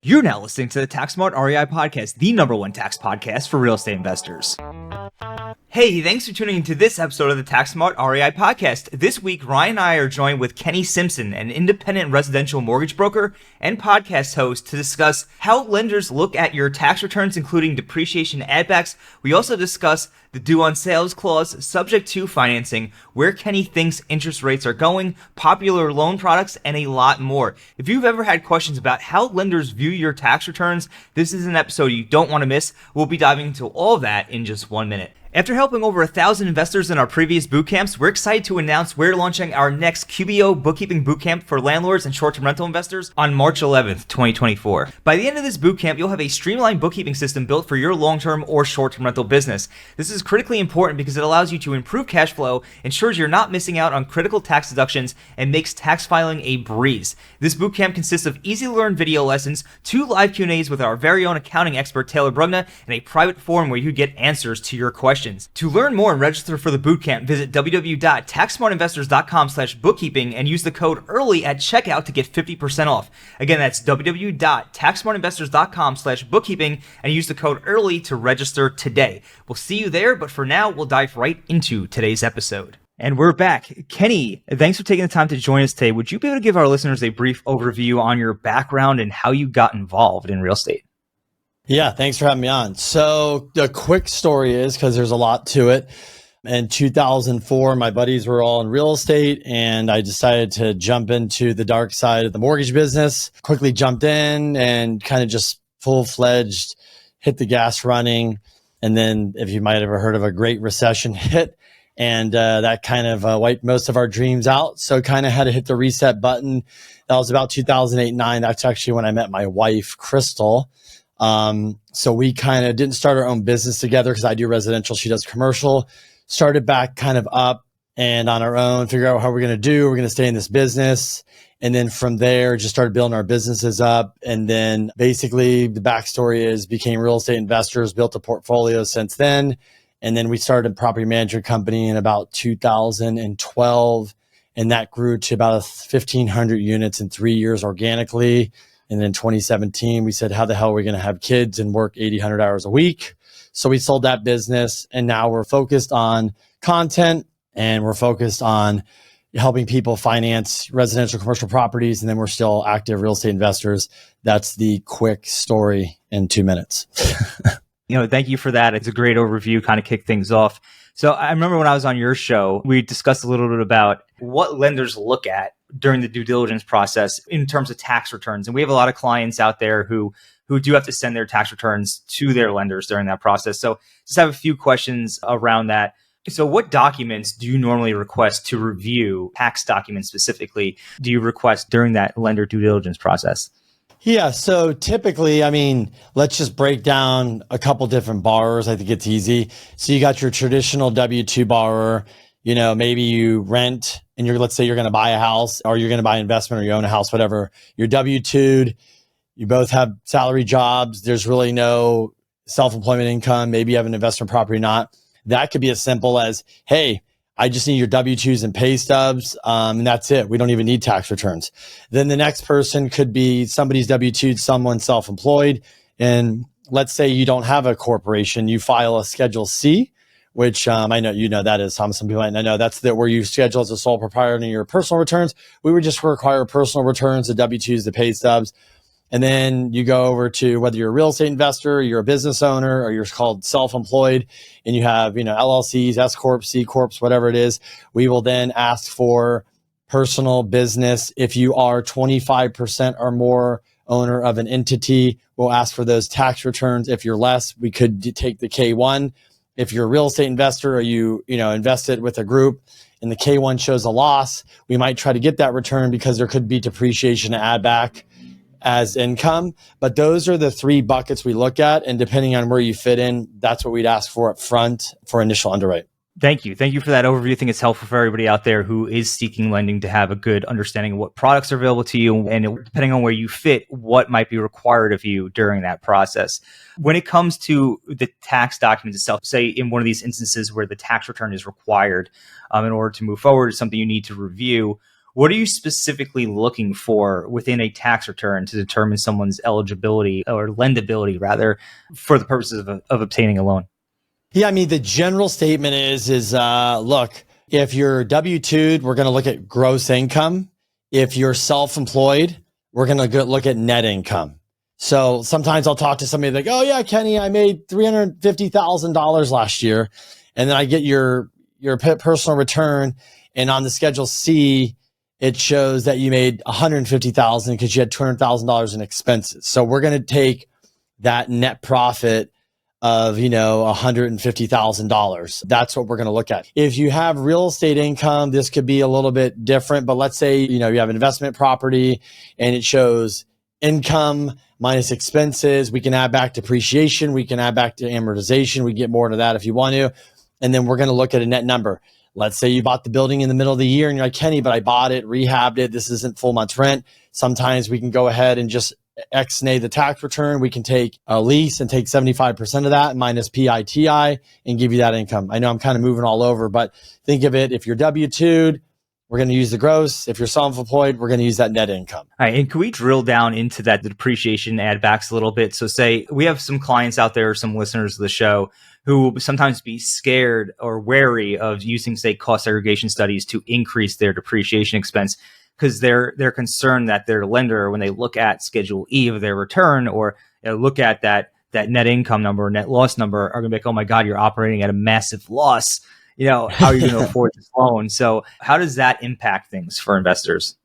You're now listening to the Tax Smart REI podcast, the number one tax podcast for real estate investors. Hey, thanks for tuning into this episode of the Tax Smart REI podcast. This week, Ryan and I are joined with Kenny Simpson, an independent residential mortgage broker and podcast host, to discuss how lenders look at your tax returns, including depreciation add-backs. We also discuss the due on sales clause, subject to financing, where Kenny thinks interest rates are going, popular loan products, and a lot more. If you've ever had questions about how lenders view your tax returns, this is an episode you don't want to miss. We'll be diving into all of that in just 1 minute. After helping over 1,000 investors in our previous bootcamps, we're excited to announce we're launching our next QBO bookkeeping bootcamp for landlords and short-term rental investors on March 11th, 2024. By the end of this bootcamp, you'll have a streamlined bookkeeping system built for your long-term or short-term rental business. This is critically important because it allows you to improve cash flow, ensures you're not missing out on critical tax deductions, and makes tax filing a breeze. This bootcamp consists of easy-to-learn video lessons, 2 live Q&As with our very own accounting expert Taylor Brugna, and a private forum where you get answers to your questions. To learn more and register for the bootcamp, visit www.taxsmartinvestors.com/bookkeeping and use the code EARLY at checkout to get 50% off. Again, that's www.taxsmartinvestors.com/bookkeeping and use the code EARLY to register today. We'll see you there, but for now, we'll dive right into today's episode. And we're back. Kenny, thanks for taking the time to join us today. Would you be able to give our listeners a brief overview on your background and how you got involved in real estate? Yeah, thanks for having me on. So the quick story is, because there's a lot to it, in 2004, my buddies were all in real estate and I decided to jump into the dark side of the mortgage business, quickly jumped in and kind of just full-fledged hit the gas running. And then, if you might have ever heard of, a Great Recession hit, and that kind of wiped most of our dreams out. So kind of had to hit the reset button. That was about 2008-9. That's actually when I met my wife, Crystal. So we kind of didn't start our own business together because I do residential, she does commercial. Started back kind of up and on our own, figure out how we're going to do. We're going to stay in this business. And then from there, just started building our businesses up. And then basically the backstory is became real estate investors, built a portfolio since then. And then we started a property management company in about 2012. And that grew to about 1,500 units in 3 years organically. And then in 2017, we said, how the hell are we going to have kids and work 100 hours a week? So we sold that business. And now we're focused on content and we're focused on helping people finance residential commercial properties. And then we're still active real estate investors. That's the quick story in 2 minutes. Thank you for that. It's a great overview, kind of kick things off. So I remember when I was on your show, we discussed a little bit about what lenders look at during the due diligence process in terms of tax returns. And we have a lot of clients out there who do have to send their tax returns to their lenders during that process. So just have a few questions around that. So what documents do you normally request to review, tax documents specifically, do you request during that lender due diligence process? Yeah. So typically, let's just break down a couple different borrowers. I think it's easy. So you got your traditional W-2 borrower. Maybe you rent and let's say you're going to buy a house or you're going to buy an investment or you own a house, whatever. You're W-2'd. You both have salary jobs. There's really no self-employment income. Maybe you have an investment property or not. That could be as simple as, hey, I just need your W-2s and pay stubs, and that's it. We don't even need tax returns. Then the next person could be somebody's W-2'd, someone self-employed. And let's say you don't have a corporation. You file a Schedule C, which I know that is some people might not know. That's where you schedule as a sole proprietor in your personal returns. We would just require personal returns, the W-2s, the pay stubs. And then you go over to whether you're a real estate investor, you're a business owner, or you're called self-employed, and you have, LLCs, S Corps, C Corps, whatever it is. We will then ask for personal business. If you are 25% or more owner of an entity, we'll ask for those tax returns. If you're less, we could take the K1. If you're a real estate investor or you invested with a group and the K1 shows a loss, we might try to get that return because there could be depreciation to add back as income. But those are the 3 buckets we look at. And depending on where you fit in, that's what we'd ask for up front for initial underwrite. Thank you. Thank you for that overview. I think it's helpful for everybody out there who is seeking lending to have a good understanding of what products are available to you and depending on where you fit, what might be required of you during that process. When it comes to the tax documents itself, say in one of these instances where the tax return is required in order to move forward, it's something you need to review. what are you specifically looking for within a tax return to determine someone's eligibility or lendability rather for the purposes of obtaining a loan? Yeah, I mean, the general statement is look, if you're W-2'd, we're going to look at gross income. If you're self-employed, we're going to look at net income. So sometimes I'll talk to somebody like, oh yeah, Kenny, I made $350,000 last year. And then I get your personal return. And on the Schedule C, it shows that you made $150,000 because you had $200,000 in expenses. So we're going to take that net profit of, $150,000. That's what we're going to look at. If you have real estate income, this could be a little bit different, but let's say, you have an investment property and it shows income minus expenses. We can add back depreciation. We can add back to amortization. We get more into that if you want to. And then we're going to look at a net number. Let's say you bought the building in the middle of the year and you're like, Kenny, but I bought it, rehabbed it. This isn't full month's rent. Sometimes we can go ahead and just ex-nay the tax return. We can take a lease and take 75% of that minus PITI and give you that income. I know I'm kind of moving all over, but think of it. If you're W-2'd, we're going to use the gross. If you're self-employed, we're going to use that net income. All right. And can we drill down into that depreciation add backs a little bit? So say we have some clients out there, some listeners of the show who sometimes be scared or wary of using, say, cost segregation studies to increase their depreciation expense because they're concerned that their lender, when they look at Schedule E of their return or look at that net income number or net loss number, are going to be like, oh my God, you're operating at a massive loss. How are you going to afford this loan? So how does that impact things for investors?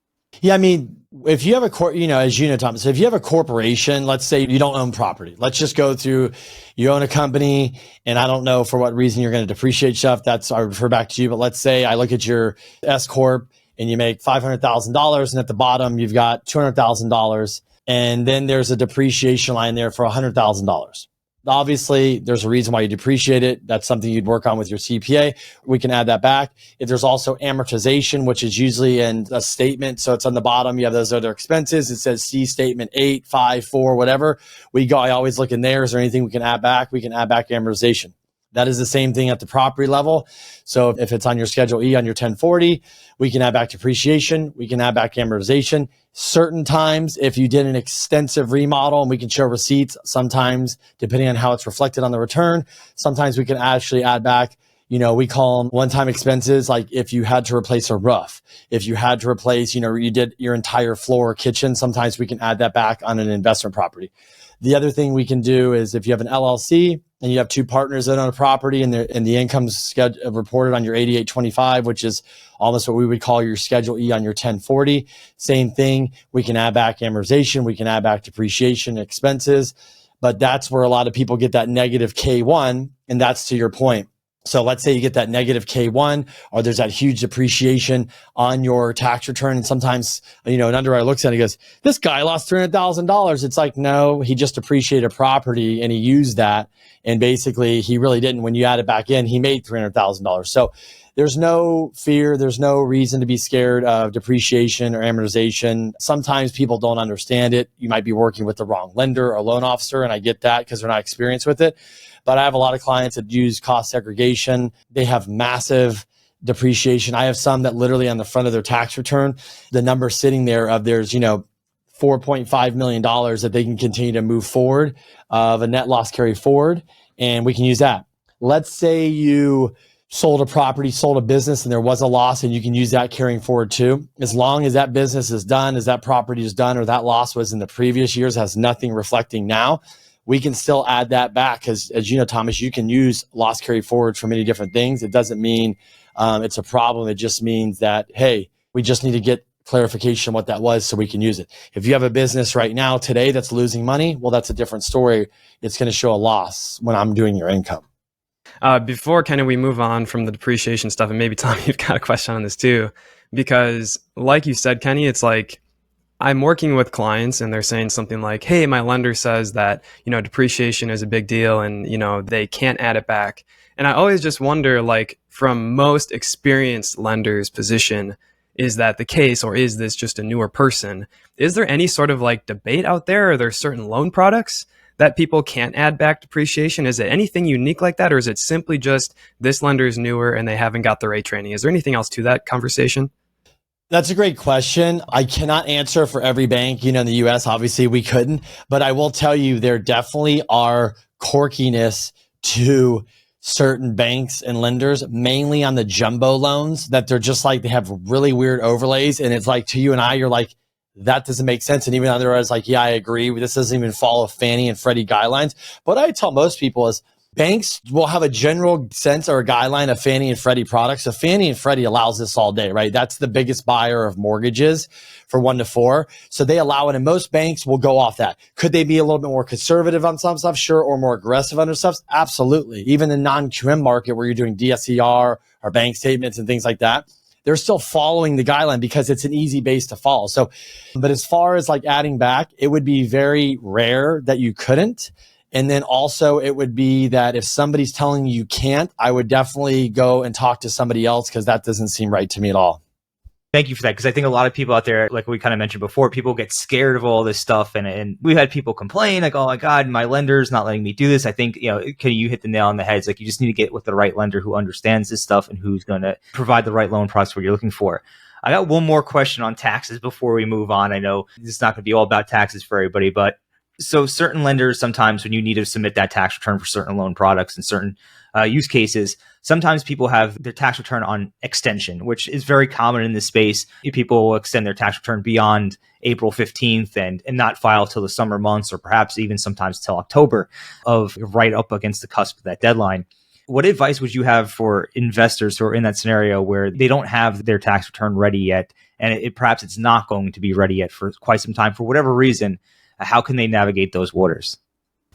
Yeah, I mean, if you have as you know, Thomas, so if you have a corporation, let's say you don't own property. Let's just go through, you own a company and I don't know for what reason you're going to depreciate stuff. I refer back to you, but let's say I look at your S Corp and you make $500,000 and at the bottom you've got $200,000 and then there's a depreciation line there for $100,000. Obviously, there's a reason why you depreciate it. That's something you'd work on with your CPA. We can add that back. If there's also amortization, which is usually in a statement, so it's on the bottom, you have those other expenses. It says C statement 8, 5, 4, whatever. I always look in there. Is there anything we can add back? We can add back amortization. That is the same thing at the property level. So if it's on your Schedule E on your 1040, we can add back depreciation. We can add back amortization. Certain times, if you did an extensive remodel and we can show receipts, sometimes depending on how it's reflected on the return, sometimes we can actually add back, we call them one-time expenses. Like if you had to replace a roof, if you had to replace, you did your entire floor or kitchen, sometimes we can add that back on an investment property. The other thing we can do is if you have an LLC and you have two partners that own a property and the income's reported on your 8825, which is almost what we would call your Schedule E on your 1040. Same thing. We can add back amortization. We can add back depreciation expenses. But that's where a lot of people get that negative K1. And that's to your point. So let's say you get that negative K1 or there's that huge depreciation on your tax return. And sometimes, an underwriter looks at it and goes, this guy lost $300,000. It's like, no, he just depreciated property and he used that. And basically he really didn't. When you add it back in, he made $300,000. So there's no fear. There's no reason to be scared of depreciation or amortization. Sometimes people don't understand it. You might be working with the wrong lender or loan officer. And I get that because they're not experienced with it. But I have a lot of clients that use cost segregation. They have massive depreciation. I have some that literally on the front of their tax return, the number sitting there of there's, $4.5 million that they can continue to move forward of a net loss carry forward. And we can use that. Let's say you sold a property, sold a business, and there was a loss, and you can use that carrying forward too. As long as that business is done, as that property is done, or that loss was in the previous years, has nothing reflecting now, we can still add that back because, as you know, Thomas, you can use loss carry forward for many different things. It doesn't mean it's a problem. It just means that, hey, we just need to get clarification on what that was so we can use it. If you have a business right now today that's losing money, well, that's a different story. It's going to show a loss when I'm doing your income. Before kind of we move on from the depreciation stuff, and maybe Tom, you've got a question on this too, because like you said, Kenny, it's like, I'm working with clients and they're saying something like, hey, my lender says that, depreciation is a big deal and, they can't add it back. And I always just wonder, like, from most experienced lenders' position, is that the case, or is this just a newer person? Is there any sort of like debate out there? Are there certain loan products that people can't add back depreciation? Is it anything unique like that? Or is it simply just this lender is newer and they haven't got the rate training? Is there anything else to that conversation? That's a great question. I cannot answer for every bank, in the US, obviously we couldn't, but I will tell you there definitely are quirkiness to certain banks and lenders, mainly on the jumbo loans, that they're just like, they have really weird overlays. And it's like, to you and I, you're like, that doesn't make sense. And even otherwise, like, yeah, I agree. This doesn't even follow Fannie and Freddie guidelines. But what I tell most people is banks will have a general sense or a guideline of Fannie and Freddie products. So Fannie and Freddie allows this all day, right? That's the biggest buyer of mortgages for 1 to 4. So they allow it, and most banks will go off that. Could they be a little bit more conservative on some stuff? Sure. Or more aggressive on other stuff? Absolutely. Even the non-QM market where you're doing DSCR or bank statements and things like that, they're still following the guideline because it's an easy base to follow. So, but as far as like adding back, it would be very rare that you couldn't. And then also it would be that if somebody's telling you can't, I would definitely go and talk to somebody else, because that doesn't seem right to me at all. Thank you for that, because I think a lot of people out there, like we kind of mentioned before, people get scared of all this stuff, and we've had people complain like, oh my God, my lender's not letting me do this. I think, Kenny, you hit the nail on the head. It's like you just need to get with the right lender who understands this stuff and who's going to provide the right loan products what you're looking for. I got one more question on taxes before we move on. I know it's not going to be all about taxes for everybody, but so certain lenders, sometimes when you need to submit that tax return for certain loan products and certain use cases, sometimes people have their tax return on extension, which is very common in this space. People will extend their tax return beyond April 15th and not file till the summer months, or perhaps even sometimes till October, of right up against the cusp of that deadline. What advice would you have for investors who are in that scenario where they don't have their tax return ready yet, and perhaps it's not going to be ready yet for quite some time for whatever reason? How can they navigate those waters?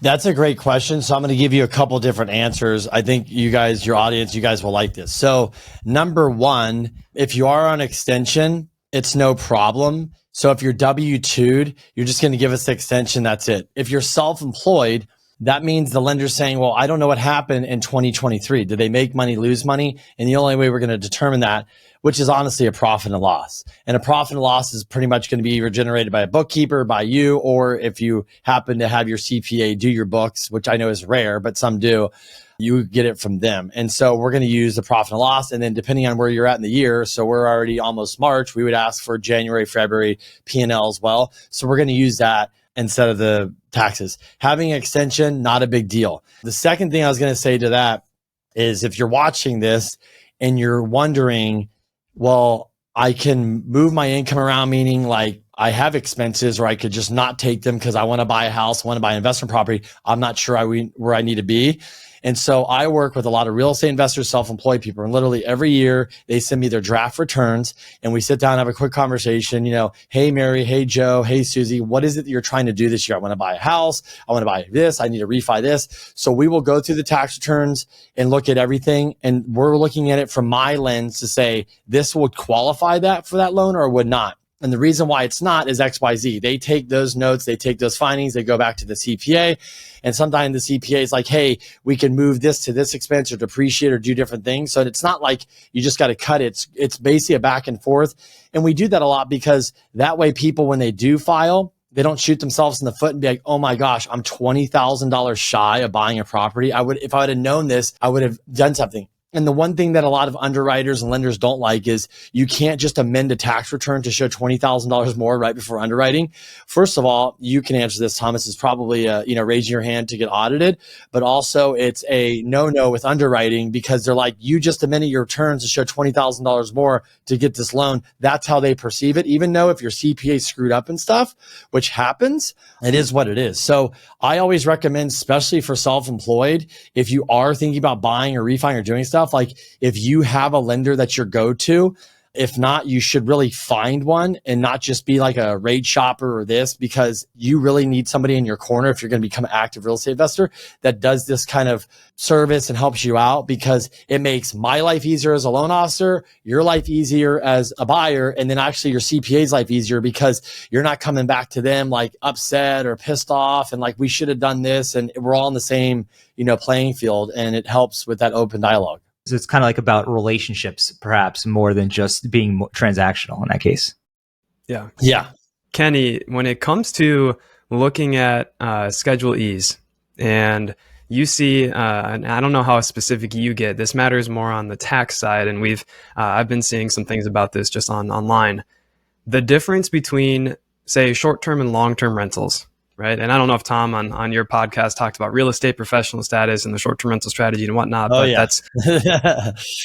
That's a great question. So I'm going to give you a couple different answers. I think you guys, your audience, you guys will like this. So number one, if you are on extension, it's no problem. So if you're W-2'd, you're just going to give us the extension. That's it. If you're self-employed, that means the lender's saying, well, I don't know what happened in 2023. Did they make money, lose money? And the only way we're going to determine that, which is honestly a profit and loss. And a profit and loss is pretty much going to be either generated by a bookkeeper, by you, or if you happen to have your CPA do your books, which I know is rare, but some do, you get it from them. And so we're going to use the profit and loss. And then depending on where you're at in the year, so we're already almost March, we would ask for January, February P&L as well. So we're going to use that instead of the taxes. Having an extension, not a big deal. The second thing I was going to say to that is, if you're watching this and you're wondering, well, I can move my income around, meaning like I have expenses, or I could just not take them because I want to buy a house, I want to buy an investment property. I'm not sure where I need to be. And so I work with a lot of real estate investors, self-employed people, and literally every year they send me their draft returns, and we sit down and have a quick conversation. Hey, Mary, hey, Joe, hey, Susie, what is it that you're trying to do this year? I want to buy a house. I want to buy this. I need to refi this. So we will go through the tax returns and look at everything. And we're looking at it from my lens to say, this would qualify that for that loan or would not. And the reason why it's not is XYZ. They take those notes, they take those findings, they go back to the CPA. And sometimes the CPA is like, hey, we can move this to this expense or depreciate or do different things. So it's not like you just got to cut it. It's basically a back and forth. And we do that a lot because that way people, when they do file, they don't shoot themselves in the foot and be like, oh my gosh, I'm $20,000 shy of buying a property. If I would have known this, I would have done something. And the one thing that a lot of underwriters and lenders don't like is you can't just amend a tax return to show $20,000 more right before underwriting. First of all, you can answer this, Thomas, is probably raising your hand to get audited, but also it's a no-no with underwriting because they're like, you just amended your returns to show $20,000 more to get this loan. That's how they perceive it. Even though if your CPA screwed up and stuff, which happens, it is what it is. So I always recommend, especially for self-employed, if you are thinking about buying or refining or doing stuff, like if you have a lender that's your go-to, if not, you should really find one and not just be like a rate shopper or this, because you really need somebody in your corner if you're going to become an active real estate investor that does this kind of service and helps you out, because it makes my life easier as a loan officer, your life easier as a buyer, and then actually your CPA's life easier because you're not coming back to them like upset or pissed off and like we should have done this, and we're all in the same playing field, and it helps with that open dialogue. So it's kind of like about relationships, perhaps more than just being transactional in that case. Yeah. Kenny, when it comes to looking at Schedule E's and you see, and I don't know how specific you get, this matters more on the tax side. And I've been seeing some things about this just online. The difference between, say, short-term and long-term rentals, right? And I don't know if Tom on your podcast talked about real estate professional status and the short-term rental strategy and whatnot, but that's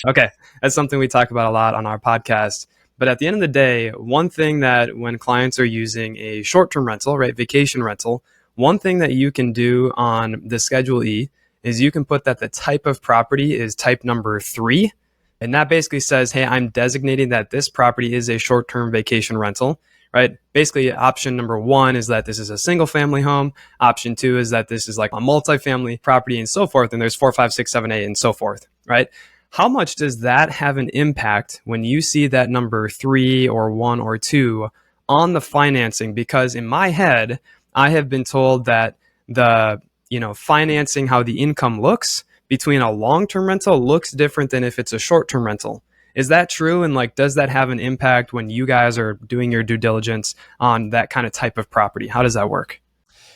okay. That's something we talk about a lot on our podcast. But at the end of the day, one thing that when clients are using a short-term rental, right, vacation rental, one thing that you can do on the Schedule E is you can put that the type of property is type number 3. And that basically says, hey, I'm designating that this property is a short-term vacation rental, right? Basically, option number 1 is that this is a single family home. Option 2 is that this is like a multifamily property and so forth. And there's 4, 5, 6, 7, 8 and so forth, right? How much does that have an impact when you see that number 3 or 1 or 2 on the financing? Because in my head, I have been told that the, financing, how the income looks between a long-term rental looks different than if it's a short-term rental. Is that true? And does that have an impact when you guys are doing your due diligence on that kind of type of property? How does that work?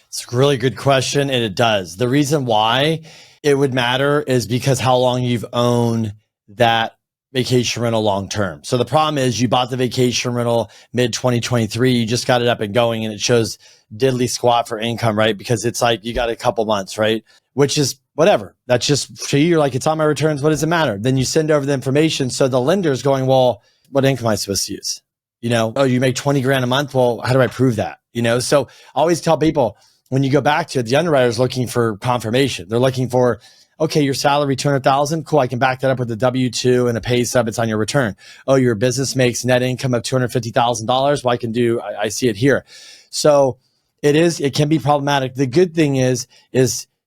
It's a really good question, and it does. The reason why it would matter is because how long you've owned that vacation rental long term. So the problem is you bought the vacation rental mid 2023, you just got it up and going, and it shows diddly squat for income, right? Because it's like you got a couple months, right? Which is whatever. That's just to you, you're like, it's on my returns. What does it matter? Then you send over the information. So the lender's going, well, what income am I supposed to use? Oh, you make 20 grand a month. Well, how do I prove that? So I always tell people, when you go back to it, the underwriter's looking for confirmation. They're looking for, okay, your salary, 200,000. Cool. I can back that up with a W-2 and a pay stub. It's on your return. Oh, your business makes net income of $250,000. Well, I see it here. So it can be problematic. The good thing is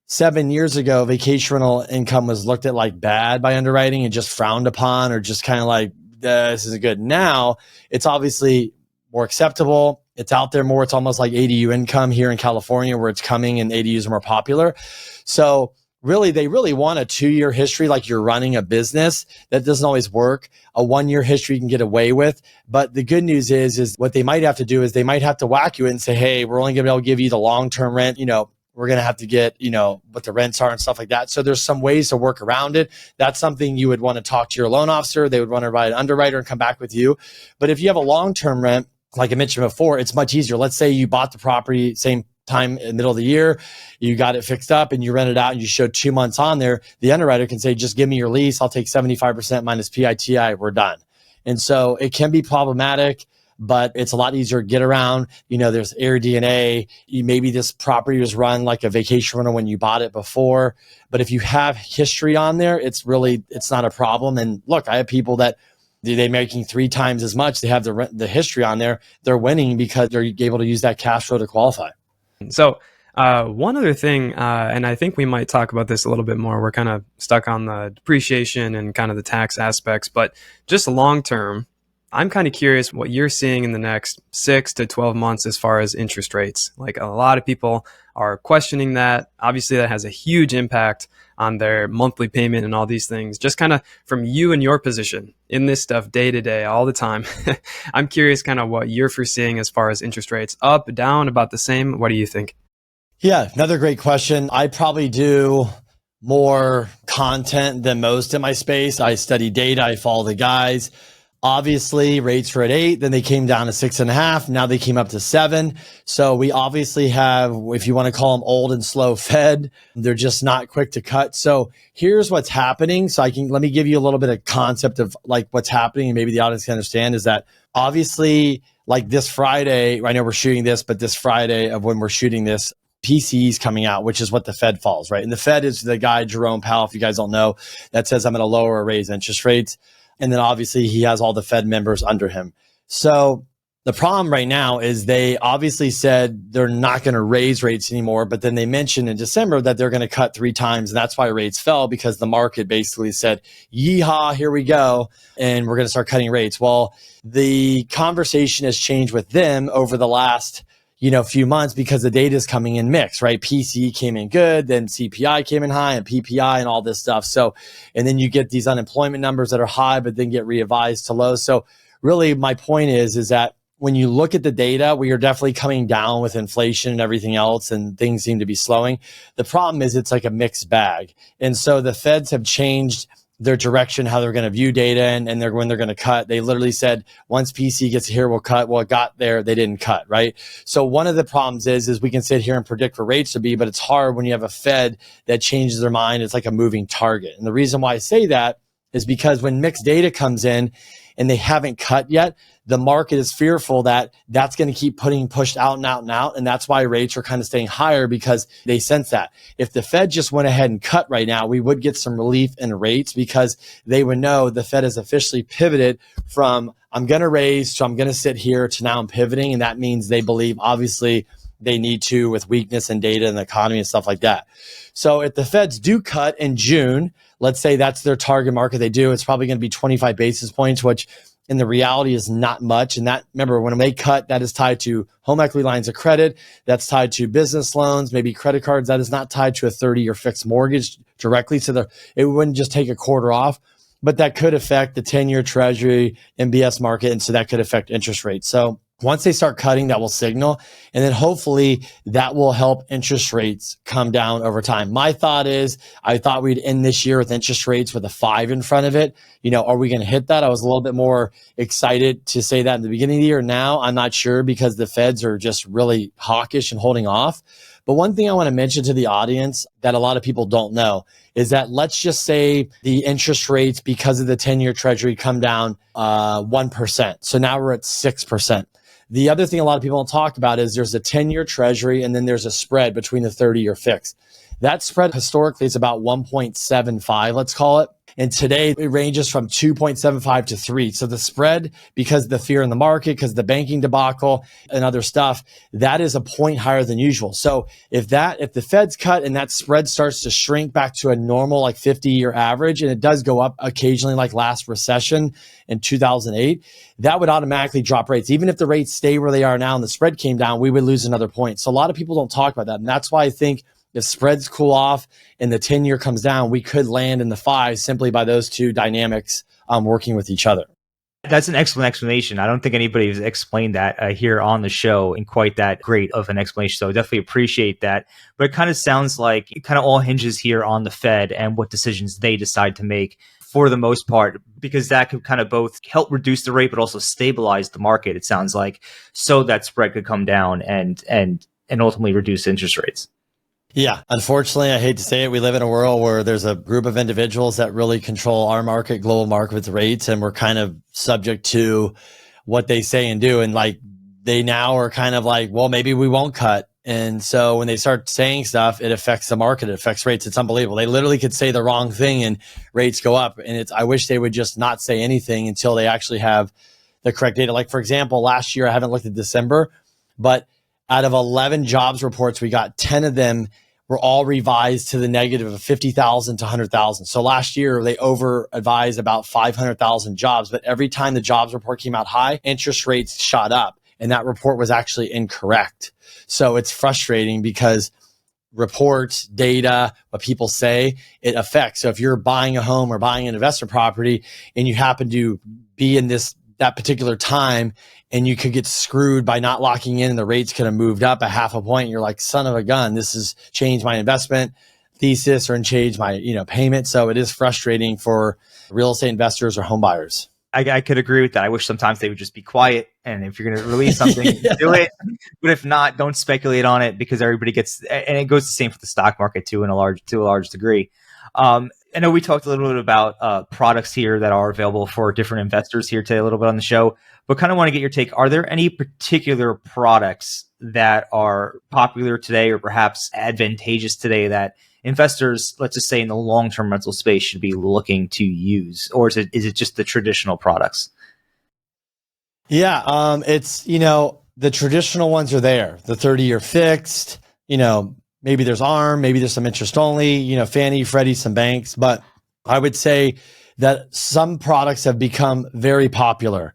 7 years ago, vacation rental income was looked at like bad by underwriting and just frowned upon, or just kind of like, this isn't good. Now it's obviously more acceptable. It's out there more. It's almost like ADU income here in California, where it's coming and ADUs are more popular. So they really want a 2-year history, like you're running a business. That doesn't always work. A 1-year history you can get away with. But the good news is what they might have to do is they might have to whack you and say, hey, we're only going to be able to give you the long-term rent. We're going to have to get, what the rents are and stuff like that. So there's some ways to work around it. That's something you would want to talk to your loan officer. They would want to write an underwriter and come back with you. But if you have a long-term rent, like I mentioned before, it's much easier. Let's say you bought the property same time in the middle of the year, you got it fixed up and you rent it out and you show 2 months on there. The underwriter can say, just give me your lease. I'll take 75% minus PITI. We're done. And so it can be problematic, but it's a lot easier to get around. There's Air DNA. Maybe this property was run like a vacation rental when you bought it before. But if you have history on there, it's not a problem. And look, I have people that they're making 3 times as much. They have the history on there. They're winning because they're able to use that cash flow to qualify. So one other thing, and I think we might talk about this a little bit more. We're kind of stuck on the depreciation and kind of the tax aspects, but just long term, I'm kind of curious what you're seeing in the next 6 to 12 months as far as interest rates. Like a lot of people are questioning that. Obviously, that has a huge impact on their monthly payment and all these things. Just kind of from you and your position in this stuff day to day, all the time. I'm curious kind of what you're foreseeing as far as interest rates, up, down, about the same. What do you think? Yeah, another great question. I probably do more content than most in my space. I study data. I follow the guys. Obviously, rates were at 8, then they came down to 6.5. Now they came up to 7. So we obviously have, if you want to call them old and slow Fed, they're just not quick to cut. So here's what's happening. So let me give you a little bit of concept of like what's happening, and maybe the audience can understand, is that obviously like this Friday, I know we're shooting this, but this Friday of when we're shooting this, PCE's coming out, which is what the Fed follows, right? And the Fed is the guy, Jerome Powell, if you guys don't know, that says I'm going to lower or raise interest rates. And then obviously he has all the Fed members under him. So the problem right now is they obviously said they're not going to raise rates anymore, but then they mentioned in December that they're going to cut 3 times. And that's why rates fell, because the market basically said, yeehaw, here we go. And we're going to start cutting rates. Well, the conversation has changed with them over the last few months, because the data is coming in mixed, right? PCE came in good, then CPI came in high, and PPI and all this stuff. So, and then you get these unemployment numbers that are high, but then get revised to low. So really my point is that when you look at the data, we are definitely coming down with inflation and everything else, and things seem to be slowing. The problem is it's like a mixed bag. And so the feds have changed their direction, how they're going to view data and when they're going to cut. They literally said, once PC gets here, we'll cut. Well, it got there, they didn't cut, right? So one of the problems is we can sit here and predict where rates will be, but it's hard when you have a Fed that changes their mind. It's like a moving target. And the reason why I say that is because when mixed data comes in and they haven't cut yet, the market is fearful that that's going to keep pushed out and out and out. And that's why rates are kind of staying higher, because they sense that. If the Fed just went ahead and cut right now, we would get some relief in rates, because they would know the Fed has officially pivoted from I'm going to raise to I'm going to sit here to now I'm pivoting. And that means they believe, obviously, they need to, with weakness in data and the economy and stuff like that. So if the Feds do cut in June, let's say that's their target market, they do, it's probably going to be 25 basis points, which in the reality is not much. And that, remember, when they cut, that is tied to home equity lines of credit. That's tied to business loans, maybe credit cards. That is not tied to a 30-year fixed mortgage directly. So it wouldn't just take a quarter off, but that could affect the 10-year Treasury MBS market. And so that could affect interest rates. So once they start cutting, that will signal. And then hopefully that will help interest rates come down over time. My thought is, I thought we'd end this year with interest rates with a 5 in front of it. Are we going to hit that? I was a little bit more excited to say that in the beginning of the year. Now I'm not sure, because the Feds are just really hawkish and holding off. But one thing I want to mention to the audience that a lot of people don't know is that, let's just say the interest rates, because of the 10-year Treasury, come down 1%. So now we're at 6%. The other thing a lot of people don't talk about is there's a 10-year Treasury, and then there's a spread between the 30-year fix. That spread historically is about 1.75, let's call it. And today it ranges from 2.75 to 3. So the spread, because of the fear in the market, because of the banking debacle and other stuff, that is a point higher than usual. So if the Feds cut and that spread starts to shrink back to a normal, like 50-year average, and it does go up occasionally, like last recession in 2008, that would automatically drop rates. Even if the rates stay where they are now and the spread came down, we would lose another point. So a lot of people don't talk about that. And that's why I think if spreads cool off and the 10-year comes down, we could land in the 5 simply by those two dynamics working with each other. That's an excellent explanation. I don't think anybody has explained that here on the show in quite that great of an explanation. So I definitely appreciate that. But it kind of sounds like it kind of all hinges here on the Fed and what decisions they decide to make for the most part, because that could kind of both help reduce the rate, but also stabilize the market, it sounds like, so that spread could come down and ultimately reduce interest rates. Yeah, unfortunately, I hate to say it, we live in a world where there's a group of individuals that really control our market, global market, with rates, and we're kind of subject to what they say and do. And like, they now are kind of like, well, maybe we won't cut. And so when they start saying stuff, it affects the market, it affects rates. It's unbelievable. They literally could say the wrong thing and rates go up. And I wish they would just not say anything until they actually have the correct data. Like, for example, last year, I haven't looked at December, but out of 11 jobs reports, we got 10 of them were all revised to the negative of 50,000 to 100,000. So last year, they over advised about 500,000 jobs, but every time the jobs report came out high, interest rates shot up, and that report was actually incorrect. So it's frustrating because reports, data, what people say, it affects. So if you're buying a home or buying an investment property and you happen to be in that particular time, and you could get screwed by not locking in, and the rates could have moved up a half a point, and you're like, son of a gun, this has changed my investment thesis or changed my payment. So it is frustrating for real estate investors or home buyers. I could agree with that. I wish sometimes they would just be quiet, and if you're going to release something, do it. But if not, don't speculate on it, because everybody gets, and it goes the same for the stock market too, to a large degree. I know we talked a little bit about products here that are available for different investors here today, a little bit on the show, but kind of want to get your take. Are there any particular products that are popular today or perhaps advantageous today that investors, let's just say in the long-term rental space, should be looking to use? Or is it just the traditional products? Yeah, it's, the traditional ones are there. The 30-year fixed, maybe there's ARM, maybe there's some interest only, Fannie, Freddie, some banks. But I would say that some products have become very popular.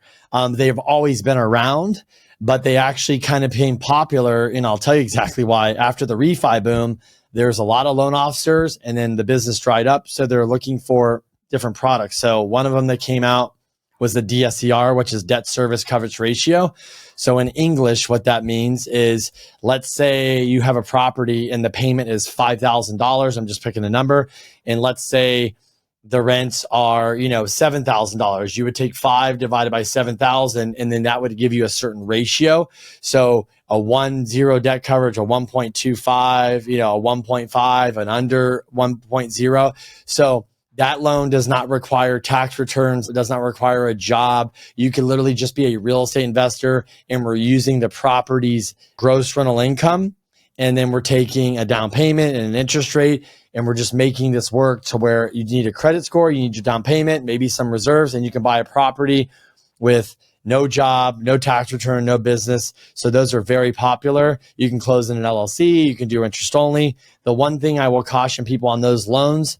They've always been around, but they actually kind of became popular. And I'll tell you exactly why. After the refi boom, there's a lot of loan officers, and then the business dried up. So they're looking for different products. So one of them that came out was the DSCR, which is debt service coverage ratio. So in English, what that means is, let's say you have a property and the payment is $5,000. I'm just picking a number. And let's say the rents are, $7,000. You would take 5 divided by 7,000, and then that would give you a certain ratio. So a 1.0 debt coverage, a 1.25, a 1.5, an under 1.0. So that loan does not require tax returns. It does not require a job. You can literally just be a real estate investor, and we're using the property's gross rental income. And then we're taking a down payment and an interest rate, and we're just making this work to where you need a credit score, you need your down payment, maybe some reserves, and you can buy a property with no job, no tax return, no business. So those are very popular. You can close in an LLC, you can do interest only. The one thing I will caution people on those loans,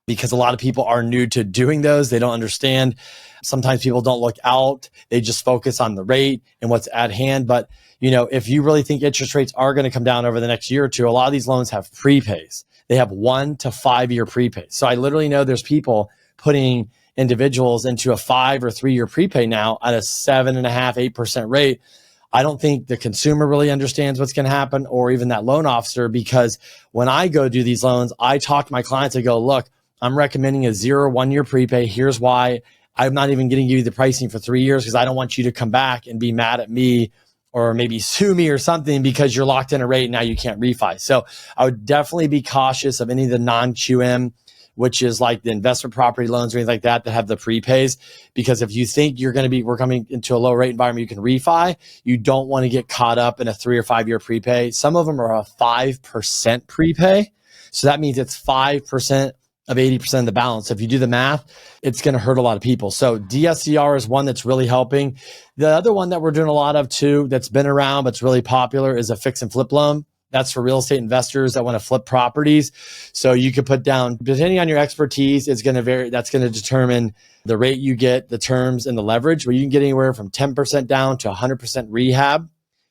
because a lot of people are new to doing those, they don't understand. Sometimes people don't look out. They just focus on the rate and what's at hand. But if you really think interest rates are going to come down over the next year or two, a lot of these loans have prepays. They have 1 to 5 year prepays. So I literally know there's people putting individuals into a 5 or 3 year prepay now at a 7.5%, 8% rate. I don't think the consumer really understands what's going to happen, or even that loan officer, because when I go do these loans, I talk to my clients. I go, look, I'm recommending a 0 1 year prepay. Here's why. I'm not even getting you the pricing for 3 years, because I don't want you to come back and be mad at me or maybe sue me or something because you're locked in a rate and now you can't refi. So I would definitely be cautious of any of the non-QM, which is like the investment property loans or anything like that have the prepays. Because if you think we're coming into a low rate environment, you can refi, you don't want to get caught up in a 3 or 5 year prepay. Some of them are a 5% prepay. So that means it's 5% of 80% of the balance. So if you do the math, it's going to hurt a lot of people. So DSCR is one that's really helping. The other one that we're doing a lot of too, that's been around, but it's really popular, is a fix and flip loan. That's for real estate investors that want to flip properties. So you could put down, depending on your expertise, it's going to vary. That's going to determine the rate you get, the terms, and the leverage, where you can get anywhere from 10% down to 100% rehab.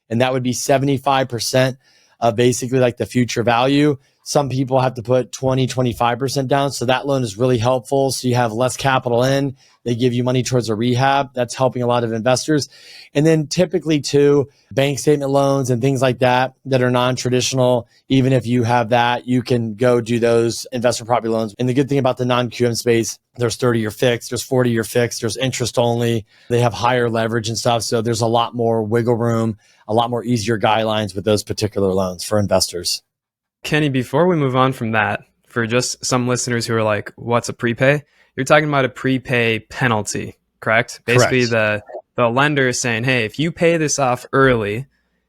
And that would be 75% of basically like the future value. Some people have to put 20, 25% down. So that loan is really helpful. So you have less capital in. They give you money towards a rehab. That's helping a lot of investors. And then typically too, bank statement loans and things like that are non-traditional. Even if you have that, you can go do those investment property loans. And the good thing about the non-QM space, there's 30-year fixed, there's 40-year fixed, there's interest only. They have higher leverage and stuff. So there's a lot more wiggle room, a lot more easier guidelines with those particular loans for investors. Kenny, before we move on from that, for just some listeners who are like, what's a prepay? You're talking about a prepay penalty, correct? Basically, the lender is saying, hey, if you pay this off early,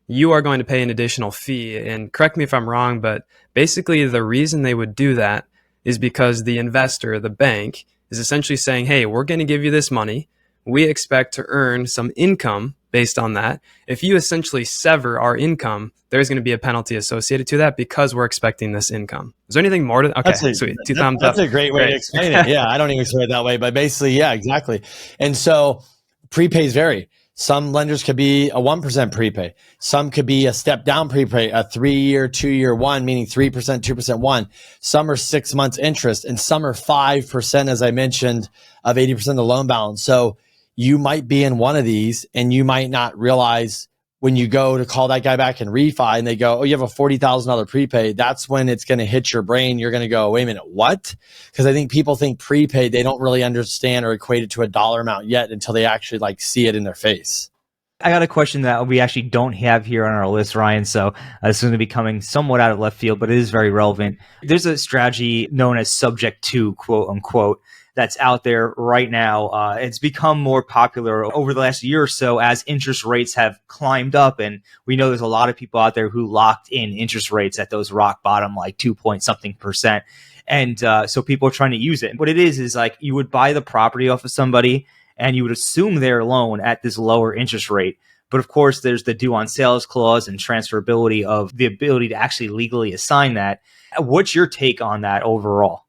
you are going to pay an additional fee. And correct me if I'm wrong, but basically the reason they would do that is because the investor, the bank, is essentially saying, hey, we're going to give you this money. We expect to earn some income based on that. If you essentially sever our income, there's going to be a penalty associated to that because we're expecting this income. Is there anything more to? Okay, sweet. Two thumbs up. That's a great way to explain it. Yeah, I don't even explain it that way, but basically, yeah, exactly. And so prepays vary. Some lenders could be a 1% prepay. Some could be a step down prepay, a 3-year, 2-year one, meaning 3%, 2% one. Some are 6 months interest, and some are 5%, as I mentioned, of 80% of the loan balance. So you might be in one of these and you might not realize when you go to call that guy back and refi and they go, oh, you have a $40,000 prepay. That's when it's going to hit your brain. You're going to go, wait a minute, what? Because I think people think prepaid, they don't really understand or equate it to a dollar amount yet until they actually like see it in their face. I got a question that we actually don't have here on our list, Ryan. So this is going to be coming somewhat out of left field, but it is very relevant. There's a strategy known as subject to, quote unquote, that's out there right now. It's become more popular over the last year or so as interest rates have climbed up. And we know there's a lot of people out there who locked in interest rates at those rock bottom, like 2-point-something%. And so people are trying to use it. What it is like you would buy the property off of somebody and you would assume their loan at this lower interest rate. But of course, there's the due on sales clause and transferability of the ability to actually legally assign that. What's your take on that overall?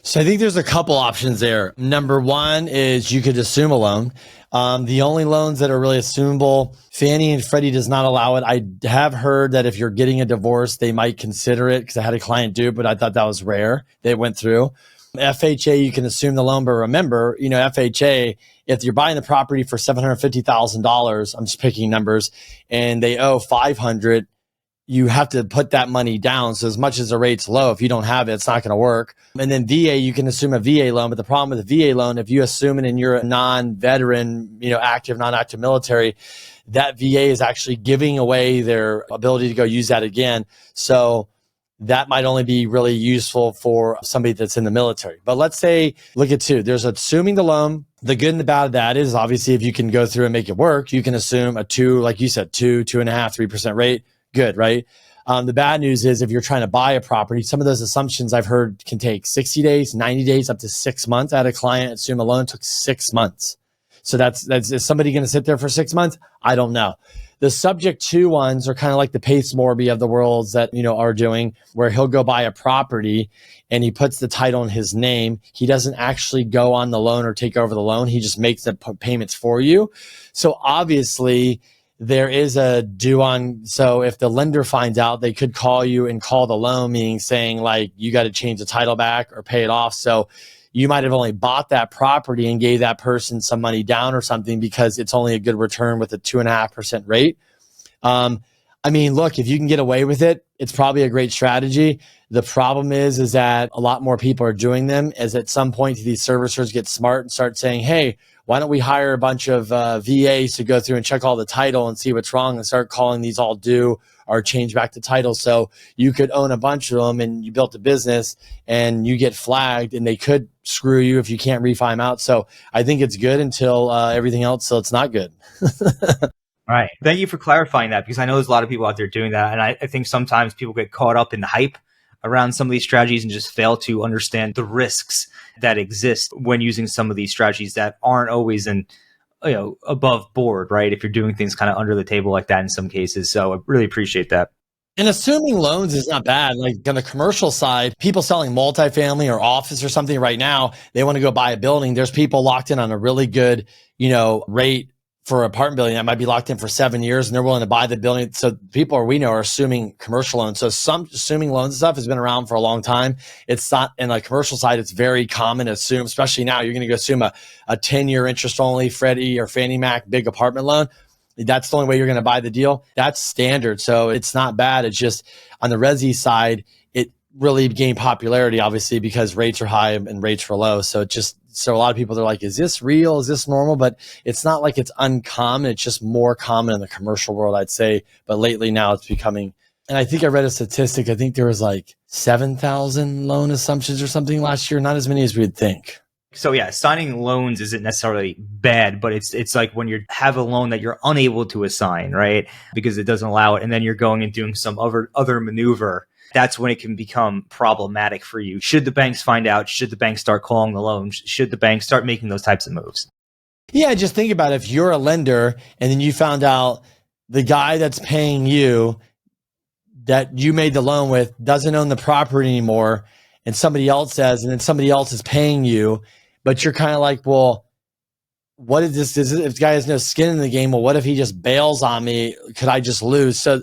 So I think there's a couple options there. Number one is you could assume a loan. The only loans that are really assumable, Fannie and Freddie does not allow it. I have heard that if you're getting a divorce, they might consider it because I had a client do it, but I thought that was rare. They went through. FHA, you can assume the loan, but remember, FHA, if you're buying the property for $750,000, I'm just picking numbers, and they owe 500, you have to put that money down. So as much as the rate's low, if you don't have it, it's not going to work. And then VA, you can assume a VA loan, but the problem with the VA loan, if you assume it and you're a non-veteran, active, non-active military, that VA is actually giving away their ability to go use that again. So that might only be really useful for somebody that's in the military. But let's say, look at two. There's assuming the loan. The good and the bad of that is obviously if you can go through and make it work, you can assume a two, like you said, 2.5%, 3% rate. Good, right? The bad news is if you're trying to buy a property, some of those assumptions I've heard can take 60 days, 90 days, up to 6 months. I had a client assume a loan took 6 months. So that's is somebody going to sit there for 6 months? I don't know. The subject to ones are kind of like the Pace Morby of the worlds that, are doing, where he'll go buy a property and he puts the title in his name. He doesn't actually go on the loan or take over the loan. He just makes the payments for you. So obviously there is a due on. So if the lender finds out, they could call you and call the loan, meaning saying like, you got to change the title back or pay it off. So you might have only bought that property and gave that person some money down or something because it's only a good return with a 2.5% rate. Look, if you can get away with it, it's probably a great strategy. The problem is that a lot more people are doing them, as at some point these servicers get smart and start saying, hey, why don't we hire a bunch of VAs to go through and check all the title and see what's wrong and start calling these all due or change back the title. So you could own a bunch of them and you built a business and you get flagged and they could screw you if you can't refi them out. So I think it's good until everything else. So it's not good. All right. Thank you for clarifying that, because I know there's a lot of people out there doing that. And I think sometimes people get caught up in the hype around some of these strategies and just fail to understand the risks that exist when using some of these strategies that aren't always above board, right? If you're doing things kind of under the table like that in some cases. So I really appreciate that. And assuming loans is not bad. Like on the commercial side, people selling multifamily or office or something right now, they want to go buy a building. There's people locked in on a really good, rate for an apartment building that might be locked in for 7 years and they're willing to buy the building. So people are assuming commercial loans. So some assuming loans and stuff has been around for a long time. It's not in the commercial side. It's very common to assume, especially now you're going to go assume a 10-year interest only Freddie or Fannie Mac big apartment loan. That's the only way you're going to buy the deal. That's standard. So it's not bad. It's just on the resi side, it really gained popularity, obviously, because rates are high and rates were low. So a lot of people are like, is this real? Is this normal? But it's not like it's uncommon. It's just more common in the commercial world, I'd say. But lately now it's becoming, and I think I read a statistic. I think there was like 7,000 loan assumptions or something last year. Not as many as we'd think. So yeah, signing loans isn't necessarily bad, but it's like when you have a loan that you're unable to assign, right? Because it doesn't allow it. And then you're going and doing some other maneuver. That's when it can become problematic for you. Should the banks find out? Should the banks start calling the loans? Should the banks start making those types of moves? Yeah, just think about it. If you're a lender and then you found out the guy that's paying you that you made the loan with doesn't own the property anymore and somebody else says, and then somebody else is paying you, but you're kind of like, well, what is this? If the guy has no skin in the game, well, what if he just bails on me? Could I just lose? So,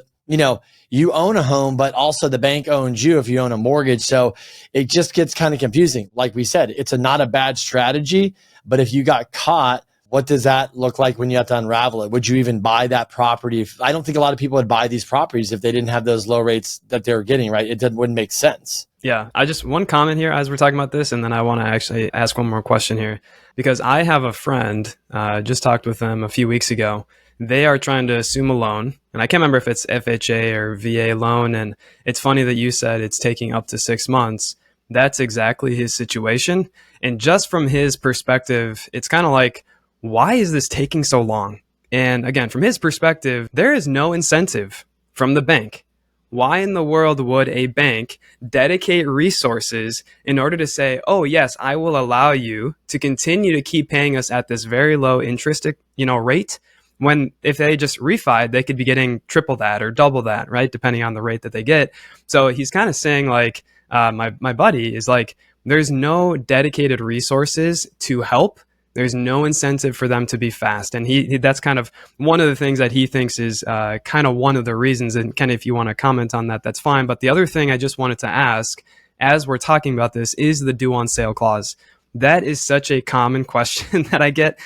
you own a home, but also the bank owns you if you own a mortgage. So it just gets kind of confusing. Like we said, it's not a bad strategy, but if you got caught, what does that look like when you have to unravel it? Would you even buy that property? I don't think a lot of people would buy these properties if they didn't have those low rates that they were getting, right? Wouldn't make sense. Yeah, one comment here as we're talking about this, and then I want to actually ask one more question here, because I have a friend, just talked with them a few weeks ago. They are trying to assume a loan, and I can't remember if it's FHA or VA loan. And it's funny that you said it's taking up to 6 months. That's exactly his situation. And just from his perspective, it's kind of like, why is this taking so long? And again, from his perspective, there is no incentive from the bank. Why in the world would a bank dedicate resources in order to say, oh, yes, I will allow you to continue to keep paying us at this very low interest, rate? When if they just refied, they could be getting triple that or double that, right? Depending on the rate that they get. So he's kind of saying like, my buddy is like, there's no dedicated resources to help. There's no incentive for them to be fast. And he that's kind of one of the things that he thinks is kind of one of the reasons. And Ken, if you want to comment on that, that's fine. But the other thing I just wanted to ask, as we're talking about this is the due on sale clause. That is such a common question that I get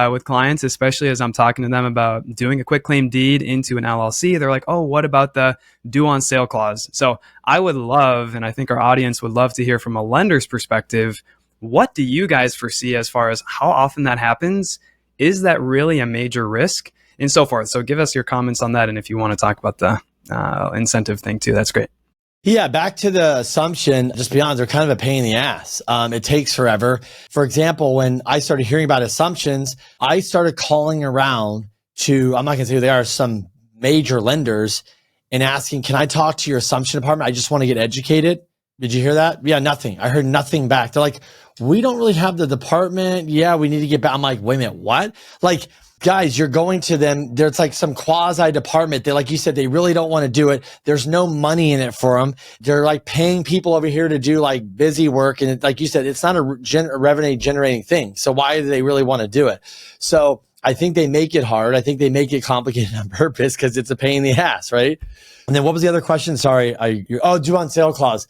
with clients, especially as I'm talking to them about doing a quick claim deed into an LLC. They're like, oh, what about the due on sale clause? So I would love, and I think our audience would love to hear from a lender's perspective, what do you guys foresee as far as how often that happens? Is that really a major risk? And so forth. So give us your comments on that. And if you want to talk about the incentive thing too, that's great. Yeah, back to the assumption, just be honest, they're kind of a pain in the ass. It takes forever. For example, when I started hearing about assumptions, I started calling around to, I'm not going to say who they are, some major lenders and asking, can I talk to your assumption department? I just want to get educated. Did you hear that? Yeah, nothing. I heard nothing back. They're like, we don't really have the department. Yeah, we need to get back. I'm like, wait a minute, what? Like, guys, you're going to them. There's like some quasi department. They, like you said, they really don't want to do it. There's no money in it for them. They're like paying people over here to do like busy work. And like you said, it's not a revenue generating thing. So why do they really want to do it? So I think they make it hard. I think they make it complicated on purpose because it's a pain in the ass, right? And then what was the other question? Sorry. Due on sale clause.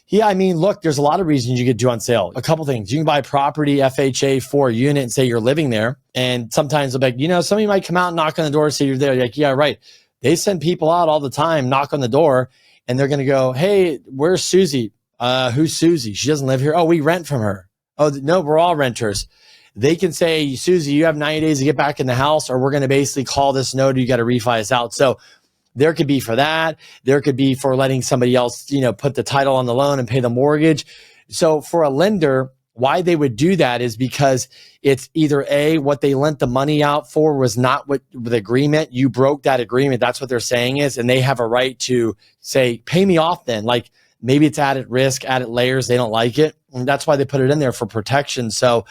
Yeah, I mean, look, there's a lot of reasons you get due on sale. A couple things. You can buy property, FHA for a unit and say you're living there. And sometimes they'll be like, somebody might come out and knock on the door and say you're there. You're like, yeah, right. They send people out all the time, knock on the door, and they're going to go, hey, where's Susie? Who's Susie? She doesn't live here. Oh, we rent from her. Oh, no, we're all renters. They can say, Susie, you have 90 days to get back in the house, or we're going to basically call this note. You got to refi us out. So there could be for that. There could be for letting somebody else, put the title on the loan and pay the mortgage. So for a lender, why they would do that is because it's either A, what they lent the money out for was not what the agreement. You broke that agreement. That's what they're saying is, and they have a right to say, pay me off then. Like maybe it's added risk, added layers. They don't like it. And that's why they put it in there for protection. So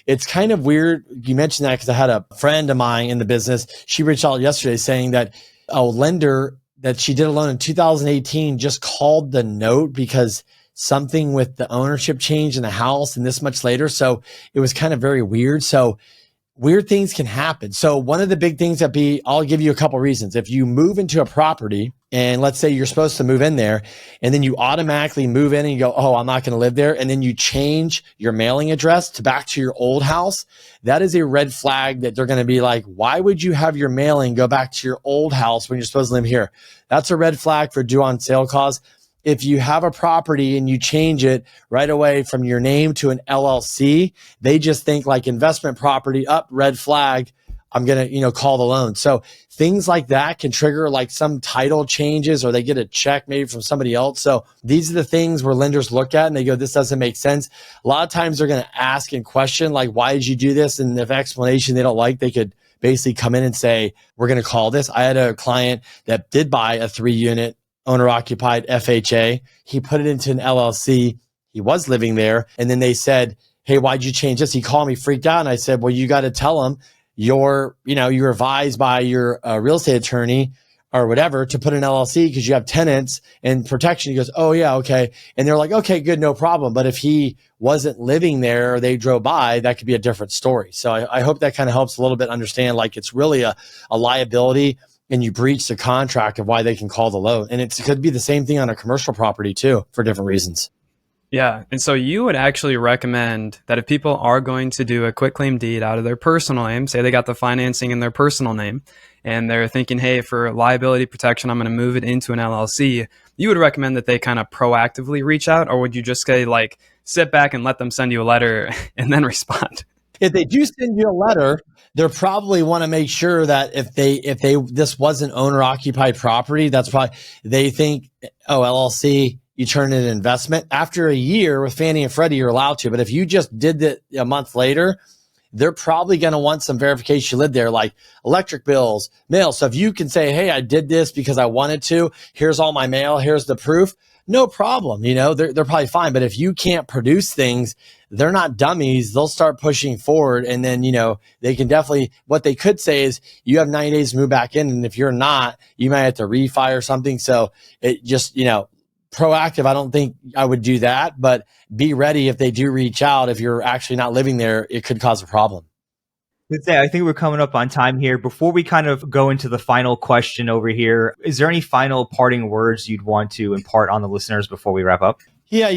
it's kind of weird. You mentioned that because I had a friend of mine in the business. She reached out yesterday saying that a lender that she did a loan in 2018 just called the note because something with the ownership changed in the house and this much later. So it was kind of very weird. So weird things can happen. So one of the big things I'll give you a couple reasons. If you move into a property and let's say you're supposed to move in there and then you automatically move in and you go, oh, I'm not going to live there. And then you change your mailing address back to your old house. That is a red flag that they're going to be like, why would you have your mailing go back to your old house when you're supposed to live here? That's a red flag for due on sale clause. If you have a property and you change it right away from your name to an LLC, they just think like investment property, red flag. I'm going to, call the loan. So things like that can trigger like some title changes or they get a check maybe from somebody else. So these are the things where lenders look at and they go, this doesn't make sense. A lot of times they're going to ask and question, like, why did you do this? And if explanation they don't like, they could basically come in and say, we're going to call this. I had a client that did buy a 3-unit owner occupied FHA. He put it into an LLC. He was living there. And then they said, hey, why'd you change this? He called me freaked out. And I said, well, you got to tell him you're advised by your real estate attorney or whatever to put an LLC because you have tenants and protection. He goes, oh yeah, okay. And they're like, okay, good, no problem. But if he wasn't living there or they drove by, that could be a different story. So I hope that kind of helps a little bit understand like it's really a liability and you breach the contract of why they can call the loan. And it could be the same thing on a commercial property too, for different reasons. Yeah. And so you would actually recommend that if people are going to do a quick claim deed out of their personal name, say they got the financing in their personal name and they're thinking, hey, for liability protection, I'm going to move it into an LLC. You would recommend that they kind of proactively reach out, or would you just say like, sit back and let them send you a letter and then respond? If they do send you a letter, they probably want to make sure that if this wasn't owner occupied property, that's probably, they think, oh, LLC, you turn it into investment. After a year with Fannie and Freddie, you're allowed to. But if you just did it a month later, they're probably going to want some verification you lived there, like electric bills, mail. So if you can say, hey, I did this because I wanted to, here's all my mail, here's the proof, no problem. They're probably fine. But if you can't produce things, they're not dummies. They'll start pushing forward. And then, they can definitely, what they could say is you have 90 days to move back in. And if you're not, you might have to refi or something. So it just, proactive. I don't think I would do that, but be ready if they do reach out. If you're actually not living there, it could cause a problem. I think we're coming up on time here. Before we kind of go into the final question over here, is there any final parting words you'd want to impart on the listeners before we wrap up? Yeah,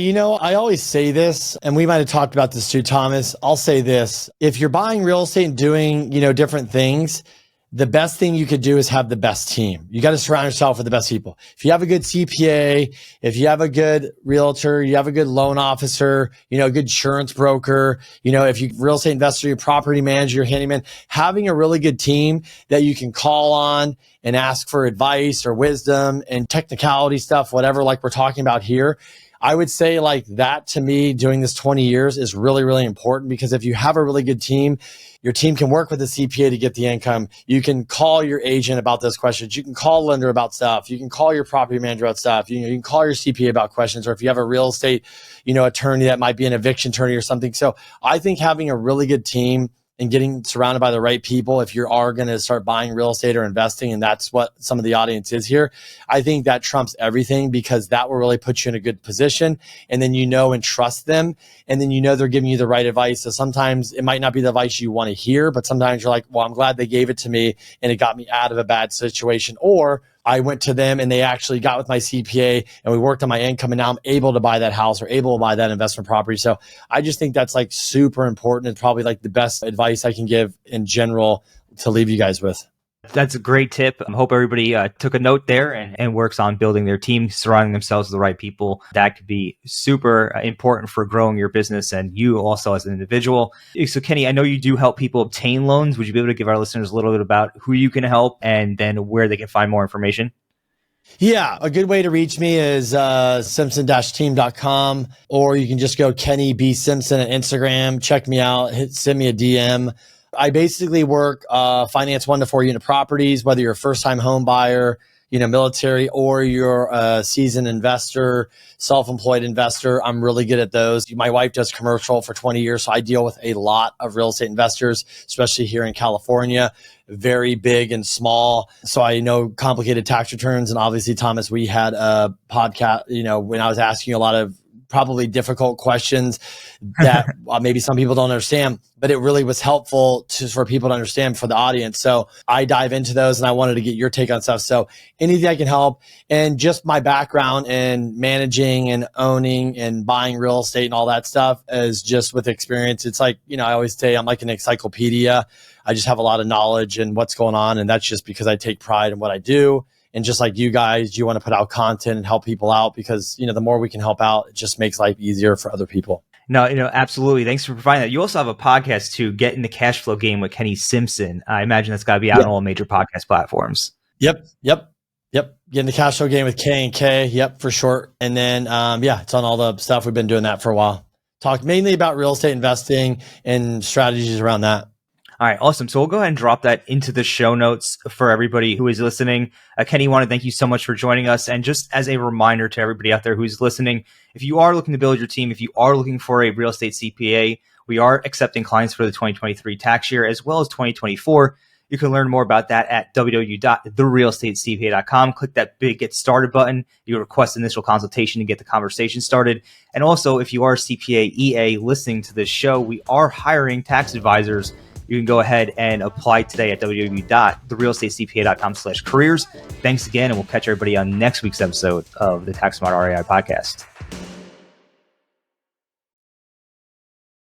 I always say this, and we might have talked about this too, Thomas. I'll say this. If you're buying real estate and doing, different things, the best thing you could do is have the best team. You got to surround yourself with the best people. If you have a good CPA, if you have a good realtor, you have a good loan officer, a good insurance broker, if you real estate investor, your property manager, your handyman, having a really good team that you can call on and ask for advice or wisdom and technicality stuff, whatever, like we're talking about here. I would say like that to me, doing this 20 years is really, really important, because if you have a really good team, your team can work with the CPA to get the income. You can call your agent about those questions. You can call lender about stuff. You can call your property manager about stuff. You can call your CPA about questions, or if you have a real estate, attorney that might be an eviction attorney or something. So I think having a really good team and getting surrounded by the right people, if you are going to start buying real estate or investing, and that's what some of the audience is here, I think that trumps everything, because that will really put you in a good position. And then and trust them. And then they're giving you the right advice. So sometimes it might not be the advice you want to hear, but sometimes you're like, well, I'm glad they gave it to me and it got me out of a bad situation. Or I went to them and they actually got with my CPA and we worked on my income, and now I'm able to buy that house or able to buy that investment property. So I just think that's like super important, and probably like the best advice I can give in general to leave you guys with. That's a great tip. I hope everybody took a note there and works on building their team, surrounding themselves with the right people. That could be super important for growing your business and you also as an individual. So Kenny, I know you do help people obtain loans. Would you be able to give our listeners a little bit about who you can help and then where they can find more information? Yeah, a good way to reach me is simpson-team.com, or you can just go Kenny B. Simpson at Instagram. Check me out. Send me a DM. I basically work finance 1 to 4 unit properties, whether you're a first-time home buyer, military, or you're a seasoned investor, self-employed investor. I'm really good at those. My wife does commercial for 20 years, so I deal with a lot of real estate investors, especially here in California, very big and small. So I know complicated tax returns. And obviously, Thomas, we had a podcast, when I was asking you a lot of probably difficult questions that maybe some people don't understand, but it really was helpful for people to understand, for the audience. So I dive into those, and I wanted to get your take on stuff. So anything I can help, and just my background in managing and owning and buying real estate and all that stuff is just with experience. It's like, I always say I'm like an encyclopedia. I just have a lot of knowledge and what's going on. And that's just because I take pride in what I do. And just like you guys, you want to put out content and help people out, because, the more we can help out, it just makes life easier for other people. No, absolutely. Thanks for providing that. You also have a podcast too, Get in the Cash Flow Game with Kenny Simpson. I imagine that's got to be out on all major podcast platforms. Yep. Get in the Cash Flow Game with K&K. Yep, for short. And then, it's on all the stuff. We've been doing that for a while. Talk mainly about real estate investing and strategies around that. All right, awesome. So we'll go ahead and drop that into the show notes for everybody who is listening. Kenny, I want to thank you so much for joining us. And just as a reminder to everybody out there who's listening, if you are looking to build your team, if you are looking for a real estate CPA, we are accepting clients for the 2023 tax year as well as 2024. You can learn more about that at www.therealestatecpa.com. Click that big Get Started button. You request initial consultation to get the conversation started. And also, if you are a CPA EA listening to this show, we are hiring tax advisors. You can go ahead and apply today at www.therealestatecpa.com/careers. Thanks again, and we'll catch everybody on next week's episode of the Tax Smart REI podcast.